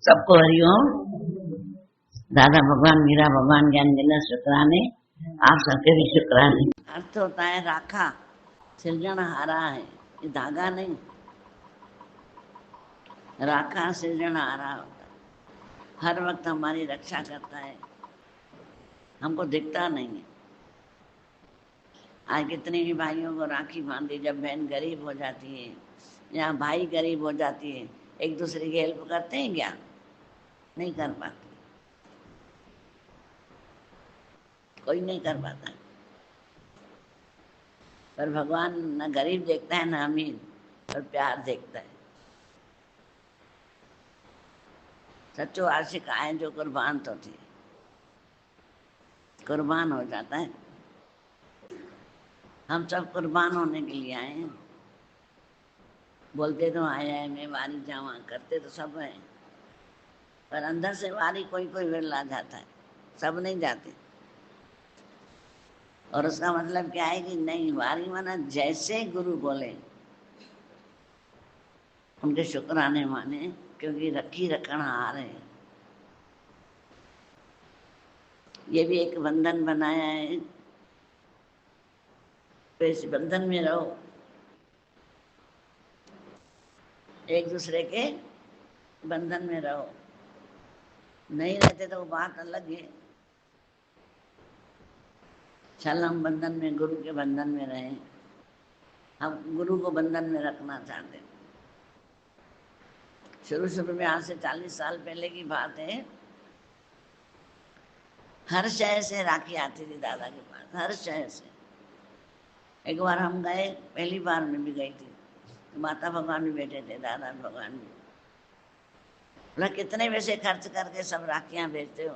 सबको हरिओम। दादा भगवान, मीरा भगवान, ज्ञान गिला शुक्राने, आप सबके भी शुक्राने। अर्थ होता है राखा, सृजनहारा है, ये धागा नहीं। राखा सृजनहारा होता है, हर वक्त हमारी रक्षा करता है, हमको दिखता नहीं है। आज कितने ही भाइयों को राखी बांधी, जब बहन गरीब हो जाती है या भाई गरीब हो जाती है, एक दूसरे की हेल्प करते हैं क्या? नहीं कर पाते, कोई नहीं कर पाता। पर भगवान न गरीब देखता है न अमीर, पर प्यार देखता है। सच्चो आशिक आए जो कुर्बान तो थे, कुर्बान हो जाता है। हम सब कुर्बान होने के लिए आए हैं। बोलते तो आया मैं वारी जावा, करते तो सब है, पर अंदर से वारी कोई कोई विरला जाता है, सब नहीं जाते। और उसका मतलब क्या है कि नहीं, वारी माना जैसे गुरु बोले उनके शुक्राने माने, क्योंकि रखी रखना आ रहे हैं। ये भी एक बंधन बनाया है, तो इस बंधन में रहो, एक दूसरे के बंधन में रहो। नहीं रहते तो बात अलग है। चल हम बंधन में, गुरु के बंधन में रहें, हम गुरु को बंधन में रखना चाहते हैं। शुरू शुरू में, आज से 40 साल पहले की बात है, हर शहर से राखी आती थी दादा के पास, हर शहर से। एक बार हम गए, पहली बार में भी गई थी, तो माता भगवान भी बैठे थे, दादा भगवान भी। बोला कितने पैसे खर्च करके सब राखियां भेजते हो?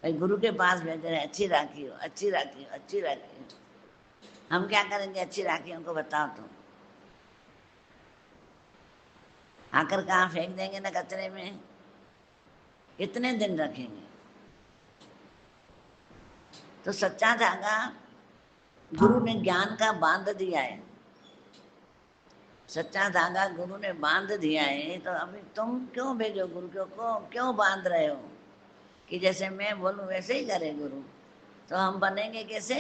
भाई गुरु के पास भेज रहे, अच्छी राखी हो, अच्छी राखी हो, अच्छी राखी हो। हम क्या करेंगे अच्छी राखियों को, बताओ तुम? आकर कहाँ फेंक देंगे ना कचरे में? कितने दिन रखेंगे? तो सच्चा धागा गुरु ने ज्ञान का बांध दिया है, सच्चा धागा गुरु ने बांध दिया है। तो अभी तुम क्यों भेजो गुरु को, क्यों बांध रहे हो? कि जैसे मैं बोलूं वैसे ही करे गुरु, तो हम बनेंगे कैसे?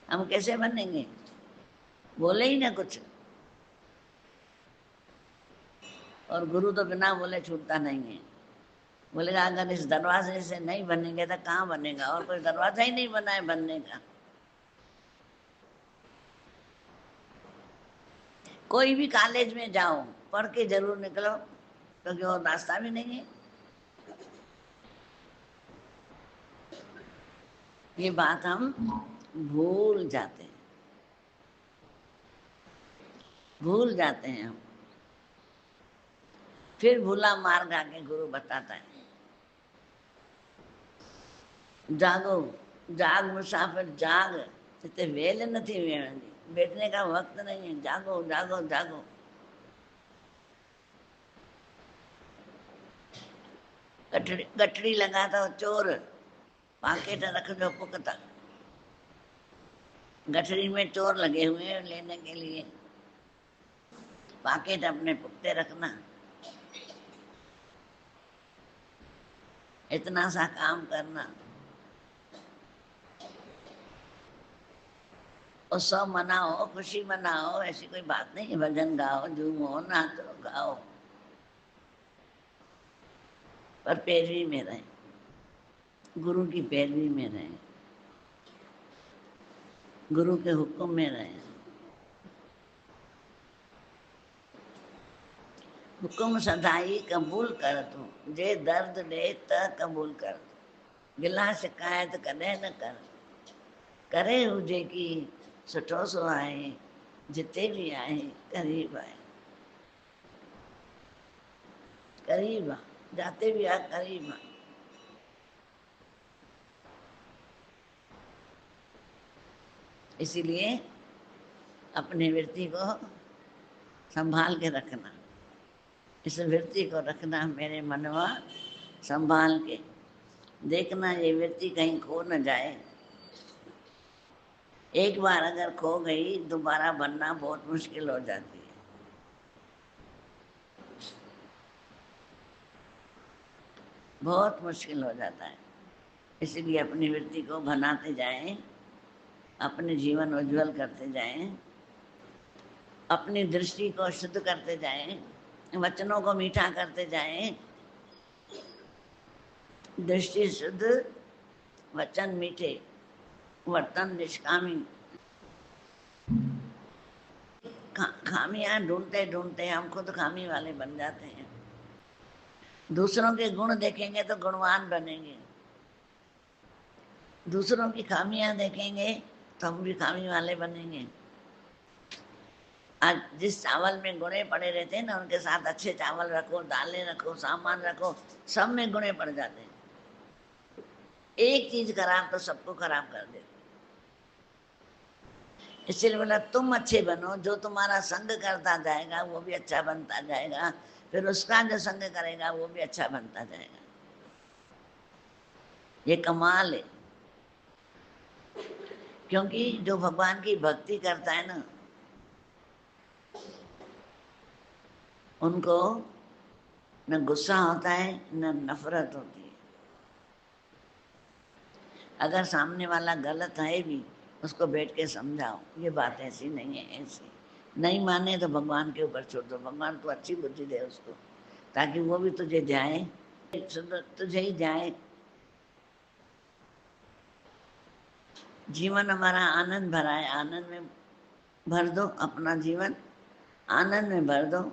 हम कैसे बनेंगे? बोले ही ना कुछ। और गुरु तो बिना बोले छूटता नहीं है। बोलेगा अगर इस दरवाजे से नहीं बनेंगे तो कहाँ बनेगा? और कोई दरवाजा ही नहीं बना है बनने का। कोई भी कॉलेज में जाओ, पढ़ के जरूर निकलो, क्योंकि और रास्ता भी नहीं है। ये बात हम भूल जाते हैं, भूल जाते हैं हम। फिर भूला मार्ग आके गुरु बताता है, जागो जाग मुसाफिर जाग, इतने वेल नहीं वेणंदी, बैठने का वक्त नहीं है, जागो जागो जागो। गठड़ी लगाता हो चोर, पाकेट रख दो पुकता। गठड़ी में चोर लगे हुए हैं लेने के लिए, पाकेट अपने पुकते रखना। इतना सा काम करना, उत्सव मनाओ, खुशी मनाओ, ऐसी कोई बात नहीं है। भजन गाओ, झूमो, नाचो, गाओ, पर पैरवी में रहें, गुरु की पैरवी में रहें, गुरु के हुक्म में रहें। हुक्म सदाई कबूल कर तू, जे दर्द दे त कबूल कर तू, गिला शिकायत कॾहिं न कर, करे हुजे की सुठो सो आहे, जिते भी आहे करीब आहे, करीब आहे, जाते भी आहे करीब आहे। इसीलिए अपने वृत्ति को संभाल के रखना, इस वृत्ति को रखना मेरे मनवा संभाल के देखना, ये वृत्ति कहीं खो न जाए। एक बार अगर खो गई, दोबारा बनना बहुत मुश्किल हो जाती है। बहुत मुश्किल हो जाता है। इसलिए अपनी वृत्ति को बनाते जाएं, अपने जीवन उज्जवल करते जाएं, अपनी दृष्टि को शुद्ध करते जाएं, वचनों को मीठा करते जाएं। दृष्टि शुद्ध, वचन मीठे, वर्तन निष्कामी। खामियां ढूंढते ढूंढते हम खुद खामी वाले बन जाते हैं। दूसरों के गुण देखेंगे तो गुणवान बनेंगे, दूसरों की खामियां देखेंगे तो हम भी खामी वाले बनेंगे। आज जिस चावल में गुणे पड़े रहते हैं ना, उनके साथ अच्छे चावल रखो, दालें रखो, सामान रखो, सब में गुणे पड़ जाते हैं। एक चीज खराब तो सबको खराब कर देती। इसलिए बोला तुम अच्छे बनो, जो तुम्हारा संग करता जाएगा वो भी अच्छा बनता जाएगा, फिर उसका जो संग करेगा वो भी अच्छा बनता जाएगा। ये कमाल है। क्योंकि जो भगवान की भक्ति करता है ना, उनको न गुस्सा होता है न नफरत होती है। अगर सामने वाला गलत है भी, उसको बैठ के समझाओ, ये बात ऐसी नहीं है, ऐसी नहीं माने तो भगवान के ऊपर छोड़ दो, भगवान तो अच्छी बुद्धि दे उसको, ताकि वो भी तुझे जाए, तुझे ही जाए। जीवन हमारा आनंद भरा है, आनंद में भर दो अपना जीवन, आनंद में भर दो।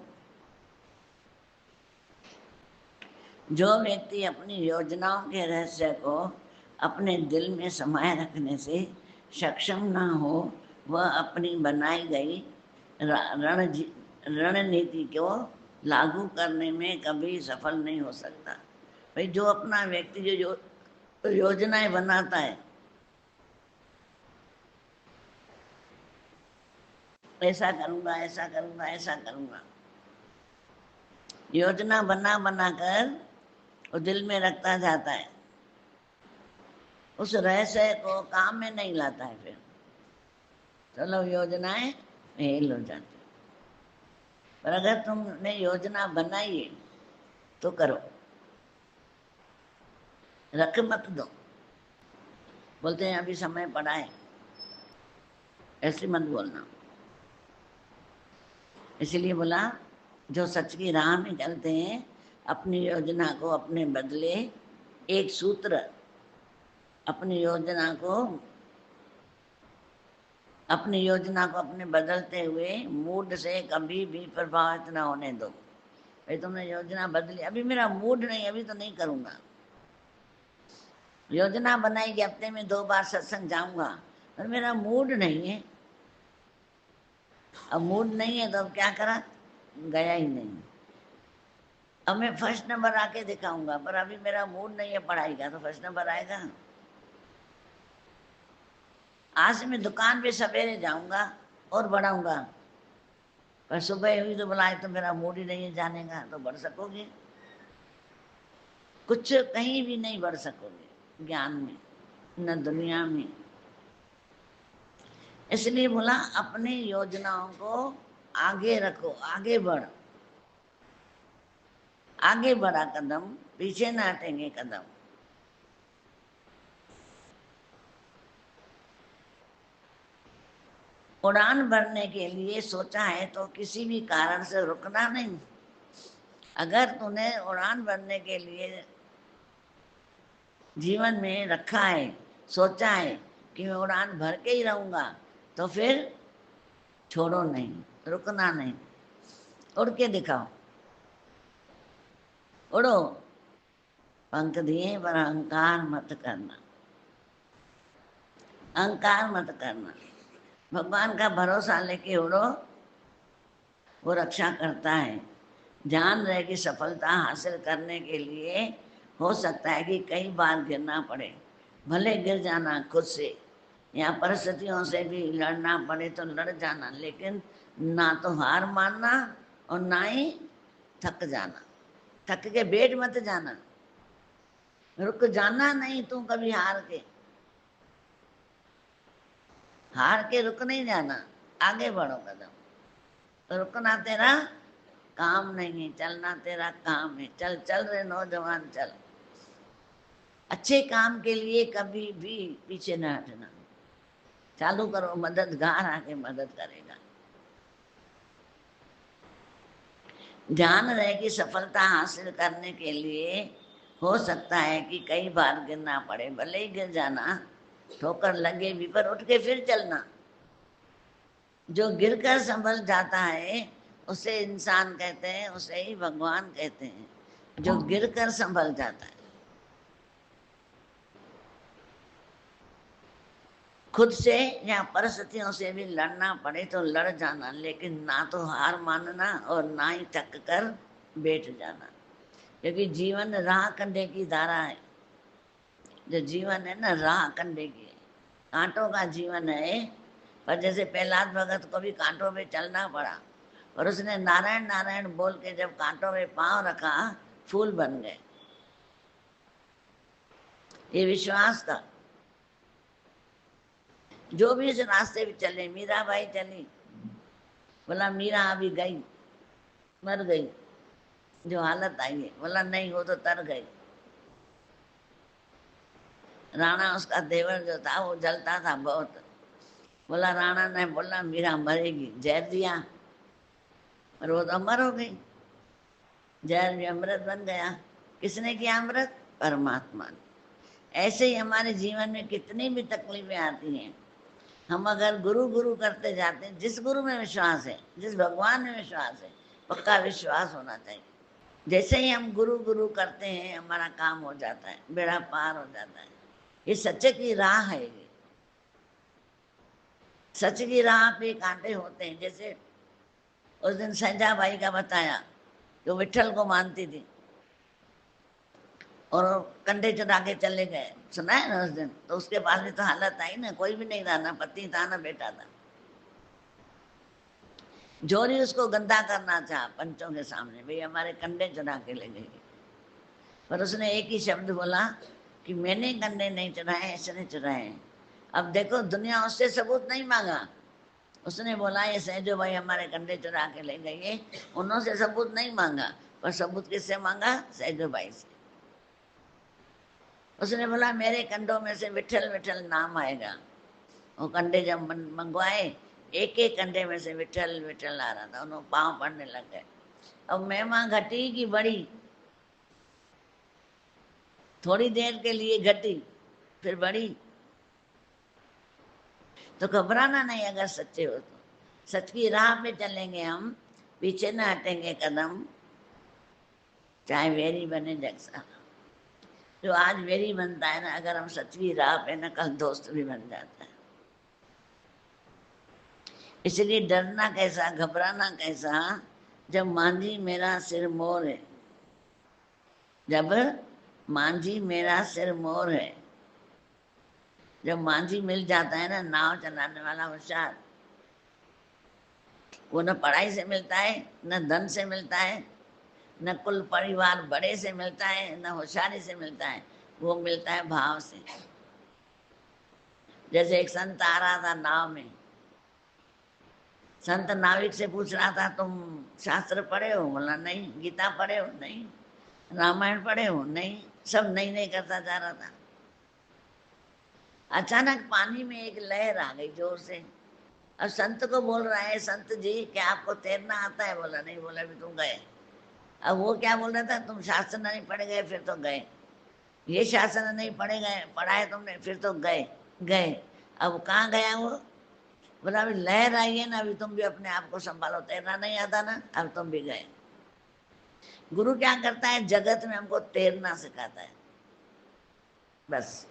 जो व्यक्ति अपनी योजनाओं के रहस्य को अपने दिल में समाये रखने से सक्षम ना हो, वह अपनी बनाई गई रणनीति को लागू करने में कभी सफल नहीं हो सकता। भाई जो अपना व्यक्ति जो योजनाएं बनाता है, ऐसा करूंगा, ऐसा करूंगा, ऐसा करूंगा, योजना बना बना कर वो दिल में रखता जाता है, उस रहस्य को काम में नहीं लाता है, फिर चलो योजनाएं फेल हो जाती। पर अगर तुमने योजना बनाई है तो करो, रख मत दो। बोलते हैं अभी समय पड़ा है, ऐसे मत बोलना। इसलिए बोला जो सच की राह में चलते हैं, अपनी योजना को अपने बदले एक सूत्र, अपनी योजना को अपने बदलते हुए मूड से कभी भी प्रभावित न होने दो। भाई तुमने योजना बदली, अभी मेरा मूड नहीं, अभी तो नहीं करूंगा। योजना बनाई कि हफ्ते में 2 बार सत्संग जाऊंगा, पर मेरा मूड नहीं है। अब मूड नहीं है तो अब क्या करा, गया ही नहीं। अब मैं फर्स्ट नंबर आके दिखाऊंगा, पर अभी मेरा मूड नहीं है पढ़ाई का, तो फर्स्ट नंबर आएगा। आज से मैं दुकान पे सवेरे जाऊंगा और बढ़ाऊंगा, पर सुबह हुई तो बुलाए तो मेरा मूड ही नहीं है जाने का, तो बढ़ सकोगे? कुछ कहीं भी नहीं बढ़ सकोगे, ज्ञान में न दुनिया में। इसलिए बोला अपनी योजनाओं को आगे रखो, आगे बढ़, आगे बढ़ा कदम, पीछे ना हटेंगे कदम। उड़ान भरने के लिए सोचा है तो किसी भी कारण से रुकना नहीं। अगर तूने उड़ान भरने के लिए जीवन में रखा है, सोचा है कि मैं उड़ान भर के ही रहूंगा, तो फिर छोड़ो नहीं, रुकना नहीं, उड़ के दिखाओ। उड़ो, पंख दिए पर अहंकार मत करना, अहंकार मत करना। भगवान का भरोसा लेके उड़ो, वो रक्षा करता है। जान रहे कि सफलता हासिल करने के लिए हो सकता है कि कई बार गिरना पड़े, भले गिर जाना खुद से या परिस्थितियों से भी लड़ना पड़े तो लड़ जाना, लेकिन ना तो हार मानना और ना ही थक जाना। थक के बैठ मत जाना, रुक जाना नहीं तू कभी हार के रुक नहीं जाना, आगे बढ़ो कदम। तो रुकना तेरा काम नहीं है, चलना तेरा काम है। चल चल रे नौजवान चल, अच्छे काम के लिए कभी भी पीछे न हटना। चालू करो, मददगार आके मदद करेगा। ध्यान रहे कि सफलता हासिल करने के लिए हो सकता है कि कई बार गिरना पड़े, भले ही गिर जाना, ठोकर लगे भी, पर उठ के फिर चलना। जो गिरकर संभल जाता है उसे इंसान कहते हैं, उसे ही भगवान कहते हैं, जो गिरकर संभल जाता है। खुद से या परिस्थितियों से भी लड़ना पड़े तो लड़ जाना, लेकिन ना तो हार मानना और ना ही थक कर बैठ जाना, क्योंकि जीवन राह कंढे की धारा है। जो जीवन है ना, राह कंढे की है, कांटों का जीवन है। पर जैसे प्रहलाद भगत को भी कांटों में चलना पड़ा, और उसने नारायण नारायण बोल के जब कांटों में पांव रखा, फूल बन गए। ये विश्वास था। जो भी इस रास्ते पे चले, मीराबाई चली, बोला मीरा अभी गई, मर गई, जो हालत आई है, बोला नहीं वो तो तर गई। राणा उसका देवर जो था वो जलता था बहुत, बोला राणा ने बोला मीरा मरेगी, जहर दिया और वो तो अमर हो गई। जहर भी अमृत बन गया। किसने किया अमृत? परमात्मा ने। ऐसे ही हमारे जीवन में कितनी भी तकलीफें आती हैं, हम अगर गुरु गुरु करते जाते हैं, जिस गुरु में विश्वास है, जिस भगवान में विश्वास है, पक्का विश्वास होना चाहिए। जैसे ही हम गुरु गुरु करते हैं, हमारा काम हो जाता है, बेड़ा पार हो जाता है। ये सच्चे की राह है। ये सच की राह पे कांटे होते हैं। जैसे उस दिन संजाबाई का बताया, जो विठल को मानती थी और कंधे चढ़ा के चले गए, सुना है ना उस दिन? तो उसके बाद भी तो हालत आई ना, कोई भी नहीं रहा, ना पति था ना बेटा था। जोरी उसको गंदा करना चाहा पंचों के सामने, भाई हमारे कंधे चढ़ा के ले गई, पर उसने एक ही शब्द बोला कि मैंने कंधे नहीं चढ़ाए, इसने चढ़ाए। अब देखो, दुनिया उससे सबूत नहीं मांगा। उसने बोला ये सहजो भाई हमारे कंधे चढ़ा के ले गई है, उन्होंने सबूत नहीं मांगा, पर सबूत किससे मांगा? सहजो भाई से। उसने बोला मेरे कंधों में से विठल विठल नाम आएगा। वो कंधे जब मंगवाए, एक एक कंधे में से विठल विठल आ रहा था, उन्होंने पाँव पड़ने लग गए। अब महिमा घटी कि बढ़ी? थोड़ी देर के लिए घटी, फिर बढ़ी। तो घबराना नहीं अगर सच्चे हो तो। सच की राह पे चलेंगे हम, पीछे न हटेंगे कदम, चाहे वेरी बने जग सारा। जो आज वेरी बनता है ना, अगर हम सच की राह पे ना, कल दोस्त भी बन जाता है। इसलिए डरना कैसा, घबराना कैसा, जब मांझी मेरा सिर मोर है, जब मांझी मेरा सिर मोर है। जब मांझी मिल जाता है ना, नाव चलाने वाला होशियार, वो न पढ़ाई से मिलता है, न धन से मिलता है, न कुल परिवार बड़े से मिलता है, न होशियारी से मिलता है, वो मिलता है भाव से। जैसे एक संत आ रहा था नाव में, संत नाविक से पूछ रहा था तुम शास्त्र पढ़े हो? बोला नहीं। गीता पढ़े हो? नहीं। रामायण पढ़े हो? नहीं। सब नहीं नहीं करता जा रहा था। अचानक पानी में एक लहर आ गई जोर से। अब संत को बोल रहा है, संत जी क्या आपको तैरना आता है? बोला नहीं। बोला भी तुम गए। अब वो क्या बोल रहा था, तुम शास्त्र नहीं पढ़े गए फिर तो गए, ये शास्त्र नहीं पढ़े गए, पढ़ा है तुमने फिर तो गए। गए। अब कहाँ गया वो? बोला अभी लहर आई है ना, अभी तुम भी अपने आप को संभालो, तैरना नहीं आता ना, अब तुम भी गए। गुरु क्या करता है, जगत में हमको तैरना सिखाता है बस।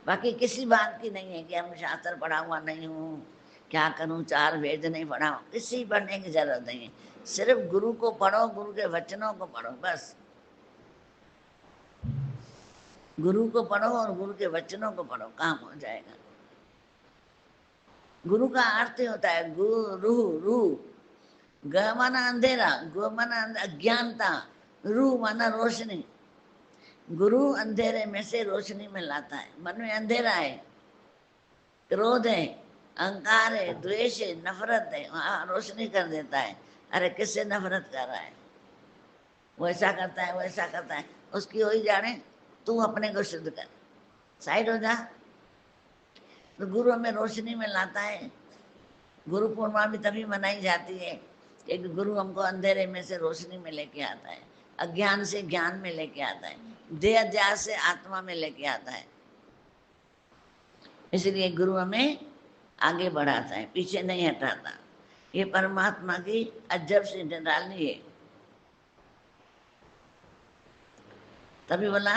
बाकी किसी बात की नहीं है कि हम शास्त्र पढ़ा हुआ नहीं हूँ, क्या करूँ, चार वेद नहीं पढ़ा हूँ, किसी पढ़ने की जरूरत नहीं है। सिर्फ गुरु को पढ़ो, गुरु के वचनों को पढ़ो बस। गुरु को पढ़ो और गुरु के वचनों को पढ़ो, काम हो जाएगा। गुरु का अर्थ होता है गुरु, रू, ग माना अंधेरा, गु माना अज्ञानता, रू माना रोशनी। गुरु अंधेरे में से रोशनी में लाता है। मन में अंधेरा है, क्रोध है, अहंकार है, द्वेष है, नफरत है, वहां रोशनी कर देता है। अरे किससे नफरत कर रहा है, वो ऐसा करता है, वो ऐसा करता है, उसकी वही जाने। तू अपने को शुद्ध कर, साइड हो जा। तो गुरु हमें रोशनी में लाता है। गुरु पूर्णिमा भी तभी मनाई जाती है कि गुरु हमको अंधेरे में से रोशनी में लेके आता है, अज्ञान से ज्ञान में लेके आता है, देह अध्यास से आत्मा में लेके आता है। इसलिए गुरु हमें आगे बढ़ाता है, पीछे नहीं हटाता। ये परमात्मा की अजब सी निराली है। तभी बोला,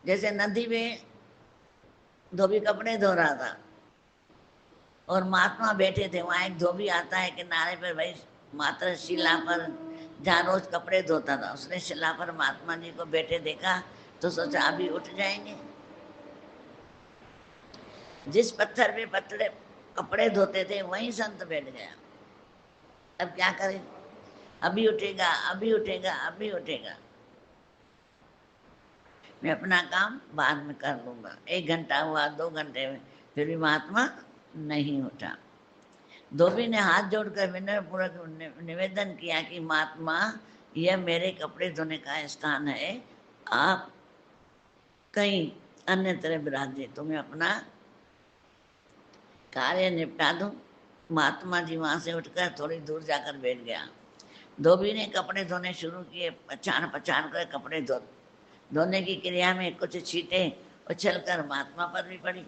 जैसे नदी में धोबी कपड़े धो रहा था और महात्मा बैठे थे, वहां एक धोबी आता है किनारे पर, भाई मात्र शिला पर जहाँ रोज कपड़े धोता था, उसने शिला पर महात्मा जी को बैठे देखा तो सोचा अभी उठ जाएंगे। जिस पत्थर पे पतले कपड़े धोते थे वहीं संत बैठ गया। अब क्या करे, अभी उठेगा, अभी उठेगा, अभी उठेगा, मैं अपना काम बाद में कर लूंगा। 1 घंटा हुआ, 2 घंटे में, फिर भी महात्मा नहीं उठा। धोबी ने हाथ जोड़कर विनयपूर्वक निवेदन किया कि महात्मा, यह मेरे कपड़े धोने का स्थान है, आप कहीं अन्य तरह विराजिए, तो मैं अपना कार्य निपटा दूं। महात्मा जी वहां से उठकर थोड़ी दूर जाकर बैठ गया। धोबी ने कपड़े धोने शुरू किए, पछाड़ पछाड़ कर कपड़े धोने की क्रिया में कुछ छींटे उछलकर महात्मा पर भी पड़ी।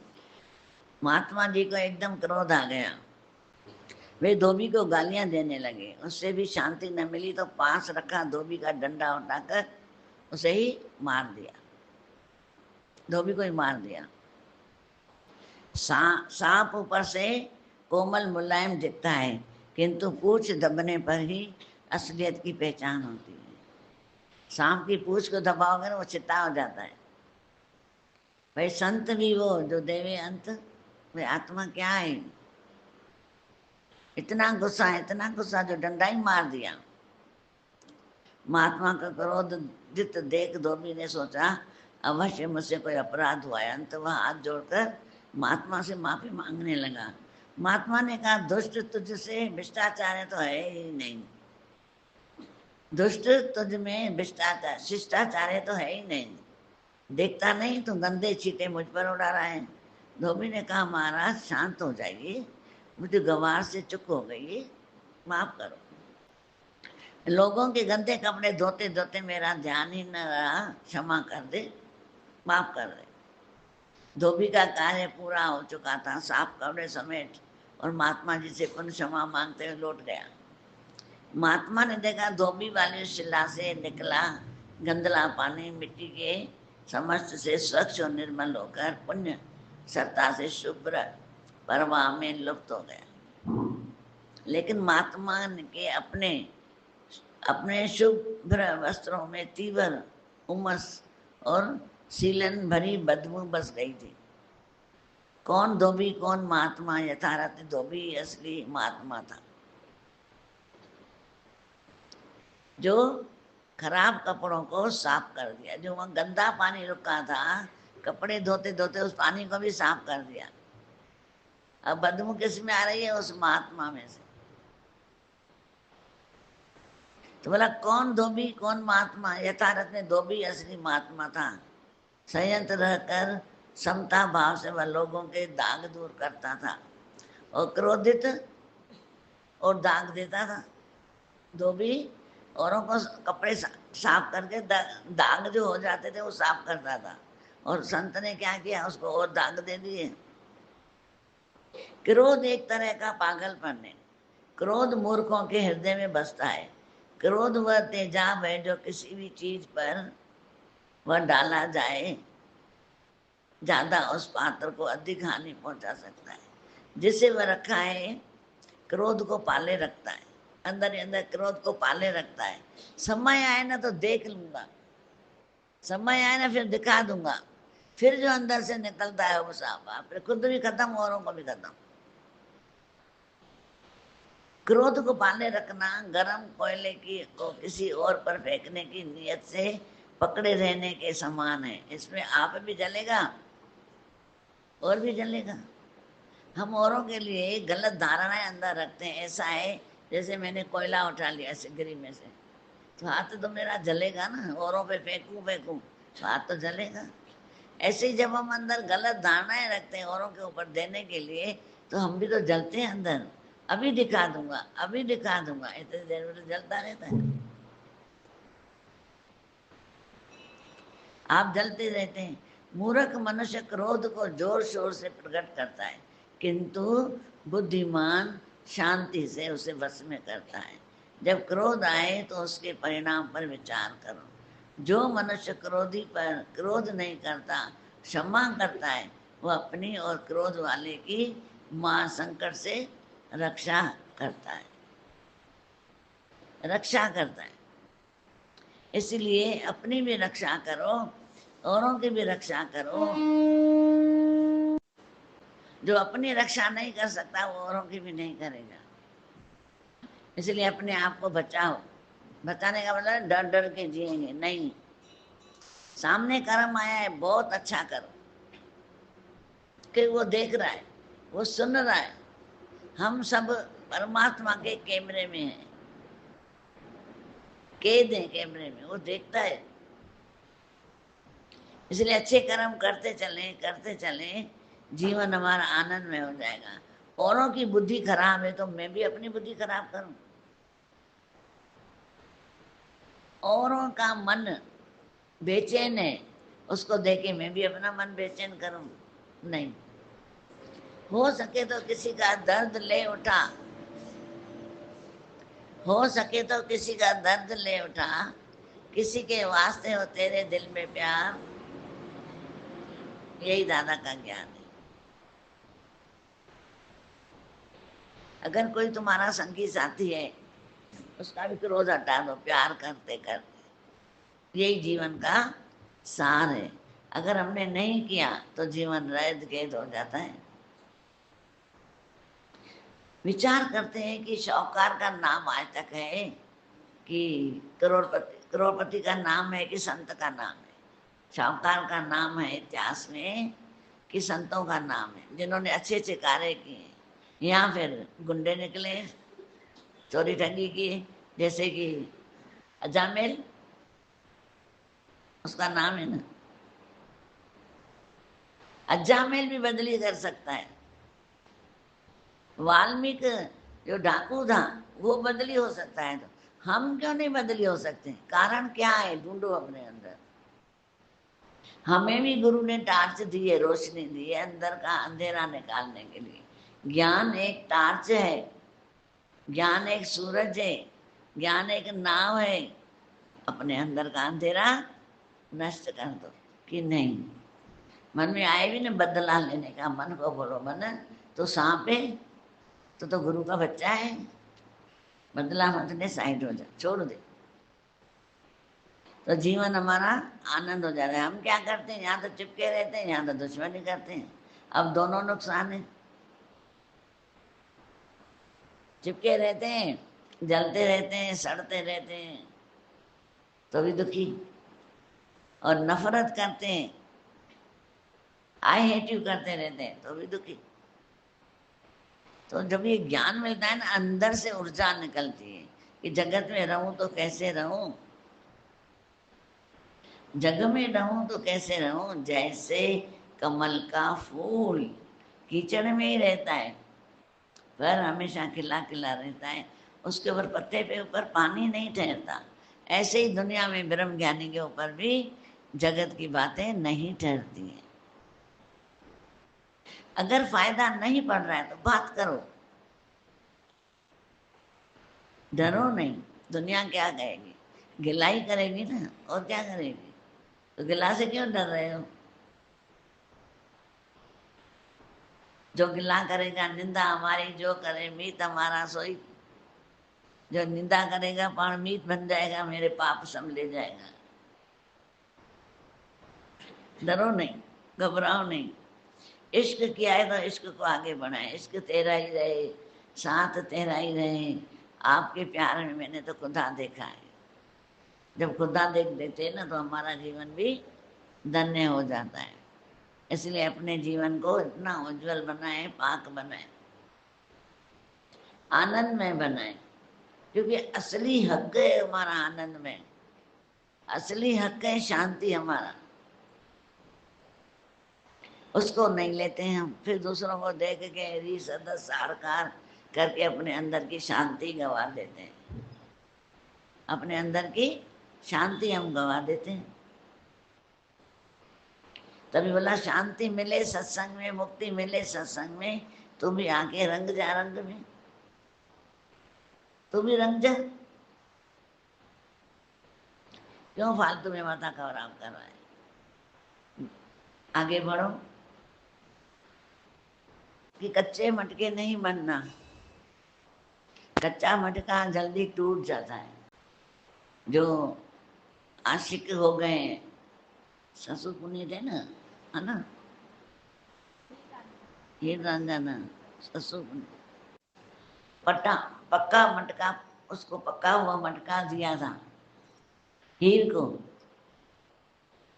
महात्मा जी को एकदम क्रोध आ गया। वे धोबी को गालियां देने लगे। उससे भी शांति न मिली तो पास रखा धोबी का डंडा उठाकर उसे ही मार दिया, धोबी को ही मार दिया। सांप ऊपर से कोमल मुलायम दिखता है, किंतु पूंछ दबने पर ही असलियत की पहचान होती है। सांप की पूंछ को दबाओगे ना, वो चित्ता हो जाता है। भाई संत भी वो जो देवे अंत, वे आत्मा क्या है? इतना गुस्सा जो डंडा ही मार दिया। महात्मा का क्रोध जित देख धोबी ने सोचा अवश्य मुझसे कोई अपराध हुआ है। अंत वह हाथ जोड़कर महात्मा से माफी मांगने लगा। महात्मा ने कहा, दुष्ट तुझसे भ्रष्टाचार तो है ही नहीं, दुष्ट तुझ में भ्रष्टाचार शिष्टाचार तो है ही नहीं, देखता नहीं तो गंदे छींटे मुझ पर उड़ा रहा है। धोबी ने कहा, महाराज शांत हो जाइए, मुझे गवार से चुप हो गई, माफ करो। लोगों के गंदे कपड़े धोते धोते मेरा ध्यान ही न रहा, क्षमा कर दे, माफ कर दे। धोबी का कार्य पूरा हो चुका था। साफ कपड़े समेट और महात्मा जी से पुनः क्षमा मांगते हुए लौट गया। महात्मा ने देखा धोबी वाली शिला से निकला गंदला पानी मिट्टी के समस्त से स्वच्छ और निर्मल होकर पुण्य सत्ता से शुभ्र प्रवाह में लुप्त हो गया। लेकिन महात्मा के अपने शुभ्र वस्त्रों में तीव्र उमस और सीलन भरी बदबू बस गई थी। कौन धोबी कौन महात्मा? यथार्थ धोबी असली महात्मा था, जो खराब कपड़ों को साफ कर दिया। जो वहाँ गंदा पानी रुका था, कपड़े धोते धोते उस पानी को भी साफ कर दिया। अब बदबू किस में आ रही है? उस महात्मा में से। तो बोला कौन धोबी कौन महात्मा? यथार्थ में धोबी असली महात्मा था। संयत रहकर समता भाव से वह लोगों के दाग दूर करता था और क्रोधित और दाग देता था। धोबी औरों को कपड़े साफ करके दाग जो हो जाते थे वो साफ करता था, और संत ने क्या किया, उसको और दाग दे दिए। क्रोध एक तरह का पागलपन है। क्रोध मूर्खों के हृदय में बसता है। क्रोध वह तेजाब है जो किसी भी चीज पर वह डाला जाए ज्यादा उस पात्र को अधिक हानि पहुंचा सकता है। जिसे वह रखा है क्रोध को पाले रखता है, अंदर ही अंदर क्रोध को पाले रखता है। समय आए ना तो देख लूंगा, समय आए ना फिर दिखा दूंगा, फिर जो अंदर से निकलता है वो साफ, फिर खुद भी खत्म औरों को भी खत्म। क्रोध को पाले रखना गरम कोयले को किसी और पर फेंकने की नियत से पकड़े रहने के समान है। इसमें आप भी जलेगा और भी जलेगा। हम औरों के लिए गलत धारणाएं अंदर रखते हैं। ऐसा है जैसे मैंने कोयला उठा लिया सिगरी में से, तो हाथ तो मेरा जलेगा ना, औरों पे फेंकूं, स्वाद तो जलेगा। ऐसे ही जब हम अंदर गलत धारणाएं रखते हैं औरों के ऊपर देने के लिए, तो हम भी तो जलते हैं अंदर। अभी दिखा दूंगा, अभी दिखा दूंगा, इतनी देर में तो जलता रहता है। आप जलते रहते हैं। मूर्ख मनुष्य क्रोध को जोर शोर से प्रकट करता है, किंतु बुद्धिमान शांति से उसे वश में करता है। जब क्रोध आए तो उसके परिणाम पर विचार करो। जो मनुष्य क्रोधी पर क्रोध नहीं करता, क्षमा करता है, वो अपनी और क्रोध वाले की महासंकट से रक्षा करता है, रक्षा करता है। इसलिए अपनी भी रक्षा करो, औरों की भी रक्षा करो। जो अपनी रक्षा नहीं कर सकता वो औरों की भी नहीं करेगा। इसलिए अपने आप को बचाओ। बचाने का मतलब डर डर के जिएंगे नहीं। सामने कर्म आया है, बहुत अच्छा करो, कि वो देख रहा है, वो सुन रहा है। हम सब परमात्मा के कैमरे में हैं, कैद हैं कैमरे में, वो देखता है। इसलिए अच्छे कर्म करते चलें, करते चलें, जीवन हमारा आनंद में हो जाएगा। औरों की बुद्धि खराब है तो मैं भी अपनी बुद्धि खराब करूं? औरों का मन बेचैन है, उसको देखे मैं भी अपना मन बेचैन करूं? नहीं। हो सके तो किसी का दर्द ले उठा, हो सके तो किसी का दर्द ले उठा, किसी के वास्ते हो तेरे दिल में प्यार। यही दादा का ज्ञान है। अगर कोई तुम्हारा संगी साथी है, उसका भी क्रोध हटा दो प्यार करते करते। यही जीवन का सार है। अगर हमने नहीं किया तो जीवन रैद कैद हो जाता है। विचार करते हैं कि शाहूकार का नाम आज तक है कि करोड़पति, करोड़पति का नाम है कि संत का नाम है? शाहूकार का नाम है इतिहास में कि संतों का नाम है, जिन्होंने अच्छे अच्छे कार्य किए। या फिर गुंडे निकले, चोरी ठगी की, जैसे कि अजामिल, उसका नाम है ना। अजामिल भी बदली कर सकता है। वाल्मीकि जो डाकू था वो बदली हो सकता है, तो हम क्यों नहीं बदली हो सकते? कारण क्या है? ढूंढो अपने अंदर। हमें भी गुरु ने टार्च दी है, रोशनी दी है अंदर का अंधेरा निकालने के लिए। ज्ञान एक टार्च है, ज्ञान एक सूरज है, ज्ञान एक नाव है। अपने अंदर का अंधेरा नष्ट कर दो। कि नहीं, मन में आए भी ना बदला लेने का, मन को बोलो मन तो सांप है, तो गुरु का बच्चा है, बदला मत ले, साइड हो जा, छोड़ दे, तो जीवन हमारा आनंद हो जाता है। हम क्या करते हैं, यहाँ तो चिपके रहते हैं, यहाँ तो दुश्मनी करते हैं। अब दोनों नुकसान है। चिपके रहते हैं, जलते रहते हैं, सड़ते रहते हैं, तो भी दुखी। और नफरत करते हैं, आई हेट यू करते रहते हैं, तो भी दुखी। तो जब ये ज्ञान मिलता है ना, अंदर से ऊर्जा निकलती है कि जगत में रहूं तो कैसे रहूं, जग में रहूं तो कैसे रहूं। जैसे कमल का फूल कीचड़ में ही रहता है पर हमेशा खिला खिला रहता है, उसके ऊपर पत्ते पे ऊपर पानी नहीं ठहरता। ऐसे ही दुनिया में ब्रह्म ज्ञानी के ऊपर भी जगत की बातें नहीं ठहरती हैं। अगर फायदा नहीं पड़ रहा है तो बात करो, डरो नहीं। दुनिया क्या कहेगी? गिलाई करेगी ना, और क्या करेगी? तो गिला से क्यों डर रहे हो? जो गिला करेगा निंदा हमारी, जो करे मीत हमारा सोई। जो निंदा करेगा पाण मीत बन जाएगा, मेरे पाप सम ले जाएगा। डरो नहीं, घबराओ नहीं। इश्क किया है तो इश्क को आगे बढ़ाए। इश्क तेरा ही रहे, साथ तेरा ही रहे। आपके प्यार में मैंने तो खुदा देखा है। जब खुदा देख देते हैं ना तो हमारा जीवन भी धन्य हो जाता है। इसलिए अपने जीवन को इतना उज्जवल बनाए, पाक बनाए, आनंद में बनाए। क्योंकि असली हक है हमारा आनंद में, असली हक है शांति हमारा। उसको नहीं लेते हैं हम, फिर दूसरों को देख के रीसद सारकार करके अपने अंदर की शांति गवा देते हैं, अपने अंदर की शांति हम गवा देते हैं। तभी बोला शांति मिले सत्संग में, मुक्ति मिले सत्संग में, तू भी आके रंग जा रंग में, तू भी रंग जा। क्यों फालतू में माता खराब कर रहा है? आगे बढ़ो कि कच्चे मटके नहीं बनना। कच्चा मटका जल्दी टूट जाता है। जो आशिक हो गए, ससुर पुण्य थे ना, है ना, ये रंजना ससुर पुण्य, पट्टा पक्का मटका, उसको पक्का हुआ मटका दिया था हीर को।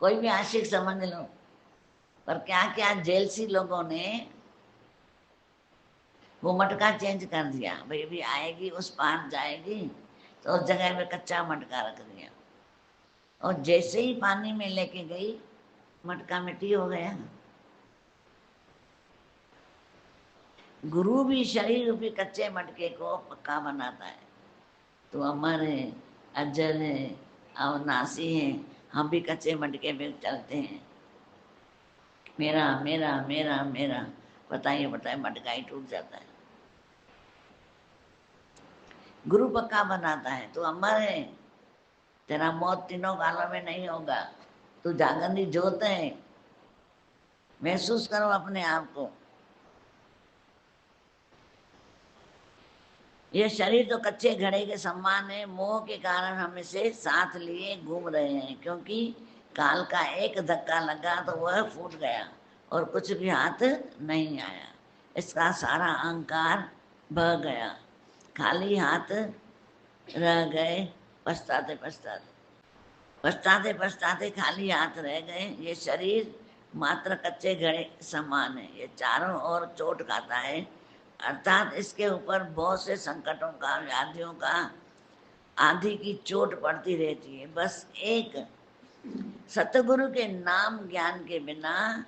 कोई भी आशिक समझ लो, पर क्या क्या जेलसी लोगों ने वो मटका चेंज कर दिया, भाई अभी आएगी उस पार जाएगी, तो उस जगह में कच्चा मटका रख दिया, और जैसे ही पानी में लेके गई मटका मिट्टी हो गया। गुरु भी शरीर रूपी कच्चे मटके को पक्का बनाता है। तो अमर है, अजर है, अविनाशी है, हम भी कच्चे मटके पे चलते हैं। मेरा मेरा मेरा मेरा बताइए बताइए, मटका ही टूट जाता है। गुरु पक्का बनाता है, तो अमर है, तेरा मौत तीनों कालों में नहीं होगा, तू जागंदी ज्योत है, महसूस करो अपने आप को। ये शरीर तो कच्चे घड़े के समान है, मोह के कारण हम इसे साथ लिए घूम रहे हैं, क्योंकि काल का एक धक्का लगा तो वह फूट गया और कुछ भी हाथ नहीं आया। इसका सारा अहंकार बह गया, खाली हाथ रह गए, पछताते पछताते पछताते पछताते खाली हाथ रह गए। ये शरीर मात्र कच्चे घड़े के समान है, ये चारों ओर चोट खाता है, अर्थात इसके ऊपर बहुत से संकटों का, व्याधियों का, आदि की चोट पड़ती रहती है। बस एक सतगुरु के नाम ज्ञान के बिना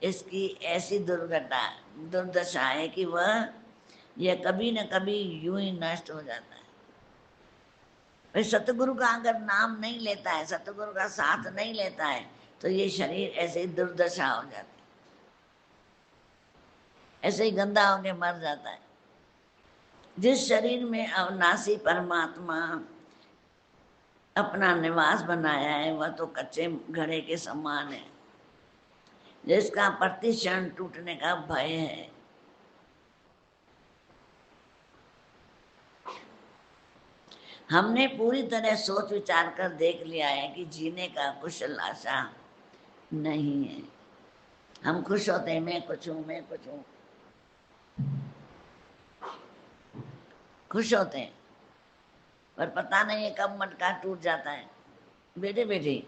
इसकी ऐसी दुर्दशा है कि वह यह कभी न कभी यूं ही नष्ट हो जाता है। भाई सतगुरु का अगर नाम नहीं लेता है, सतगुरु का साथ नहीं लेता है, तो ये शरीर ऐसे ही दुर्दशा हो जाती है, ऐसे ही गंदा होके मर जाता है। जिस शरीर में अविनाशी परमात्मा अपना निवास बनाया है, वह तो कच्चे घड़े के समान है, जिसका प्रति क्षण टूटने का भय है। हमने पूरी तरह सोच विचार कर देख लिया है कि जीने का कुशल आशा नहीं है। हम खुश होते हैं, मैं कुछ हूं, मैं कुछ हूं, खुश होते हैं, पर पता नहीं है कब मटका टूट जाता है। बैठे बैठे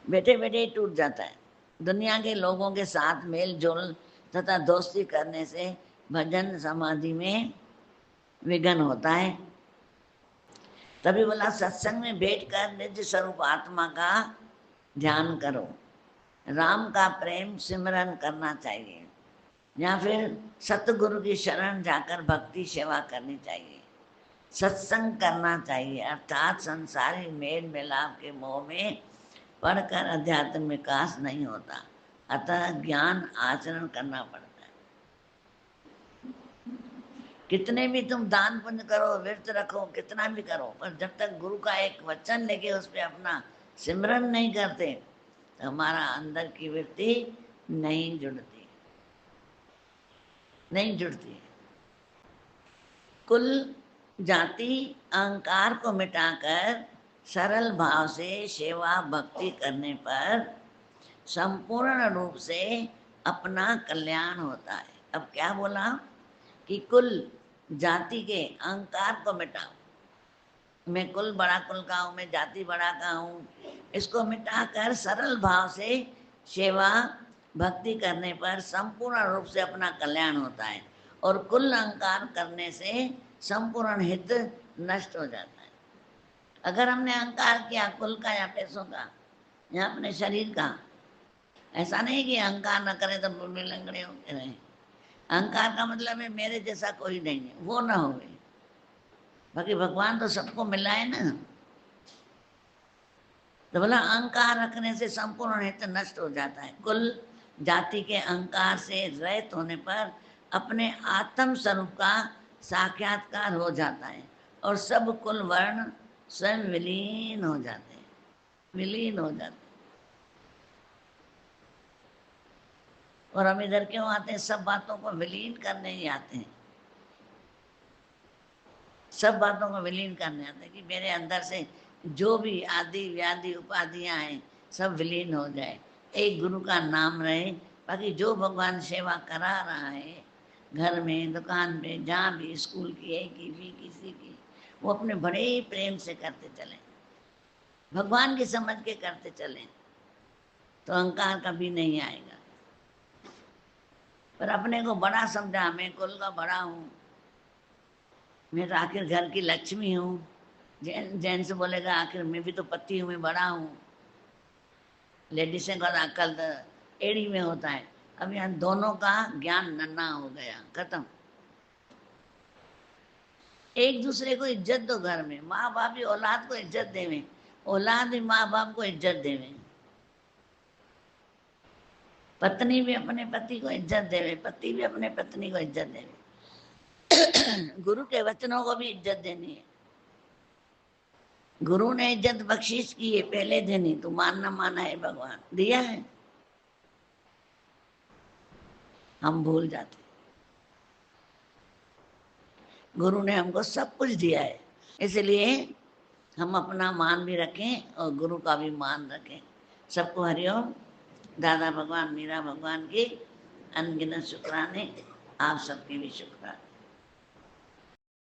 बैठे बैठे ही टूट जाता है। दुनिया के लोगों के साथ मेल जोल तथा दोस्ती करने से भजन समाधि में विघ्न होता है। तभी बोला सत्संग में बैठकर निज स्वरूप आत्मा का ध्यान करो, राम का प्रेम सिमरन करना चाहिए, या फिर सतगुरु की शरण जाकर भक्ति सेवा करनी चाहिए, सत्संग करना चाहिए, अर्थात संसारी मेल मिलाप के मोह में पढ़कर अध्यात्म विकास नहीं होता, अतः ज्ञान आचरण करना पड़ता है। कितने भी तुम दान पुण्य करो, व्रत रखो, कितना भी करो, पर जब तक गुरु का एक वचन लेके उस पर अपना सिमरन नहीं करते, तो हमारा अंदर की वृत्ति नहीं जुड़ती, नहीं जुड़ती। कुल जाति अहंकार को मिटाकर सरल भाव से सेवा भक्ति करने पर संपूर्ण रूप से अपना कल्याण होता है। अब क्या बोला कि कुल जाति के अहंकार को मिटाओ, मैं कुल बड़ा कुल का हूँ, मैं जाति बड़ा का हूँ, इसको मिटाकर सरल भाव से सेवा भक्ति करने पर संपूर्ण रूप से अपना कल्याण होता है, और कुल अहंकार करने से संपूर्ण हित नष्ट हो जाता है। अगर हमने अहंकार किया कुल का या पैसों का या अपने शरीर का, ऐसा नहीं कि अहंकार न करें तो लूले लंगड़े होते रहे। अहंकार का मतलब है मेरे जैसा कोई नहीं है, वो ना हो। बाकी भगवान तो सबको मिला है ना। तो बोला अहंकार रखने से संपूर्ण हित नष्ट हो जाता है। कुल जाति के अहंकार से रहित होने पर अपने आत्म स्वरूप का साक्षात्कार हो जाता है और सब कुल वर्ण स्वयं विलीन हो जाते हैं, विलीन हो जाते हैं। और हम इधर क्यों आते हैं? सब बातों को विलीन करने ही आते हैं, सब बातों को विलीन करने आते हैं कि मेरे अंदर से जो भी आदि व्याधि उपाधियां हैं सब विलीन हो जाए, एक गुरु का नाम रहे। बाकी जो भगवान सेवा करा रहा है घर में, दुकान पे, जहाँ भी, स्कूल की है कि भी किसी की, वो अपने बड़े ही प्रेम से करते चलें, भगवान की समझ के करते चलें, तो अहंकार कभी नहीं आएगा। पर अपने को बड़ा समझा, मैं कुल का बड़ा हूँ, मैं तो आखिर घर की लक्ष्मी हूँ। जैन से बोलेगा आखिर मैं भी तो पति हूँ, मैं बड़ा हूँ। लेडीज़ का अक्ल तो एड़ी में होता है। अब यहाँ दोनों का ज्ञान नन्ना हो गया, खत्म। एक दूसरे को इज्जत दो घर में, माँ बाप भी औलाद को इज्जत देवे, औलाद भी माँ बाप को इज्जत देवे, पत्नी भी अपने पति को इज्जत देवे, पति भी अपने पत्नी को इज्जत देवे। गुरु के वचनों को भी इज्जत देनी है। गुरु ने इज्जत बख्शीश की है पहले दिन ही, तो मानना माना है, भगवान दिया है, हम भूल जाते। गुरु ने हमको सब कुछ दिया है, इसलिए हम अपना मान भी रखें और गुरु का भी मान रखें। सबको हरिओम। दादा भगवान, मीरा भगवान की अनगिनत शुक्राने, आप सबके भी शुक्राने।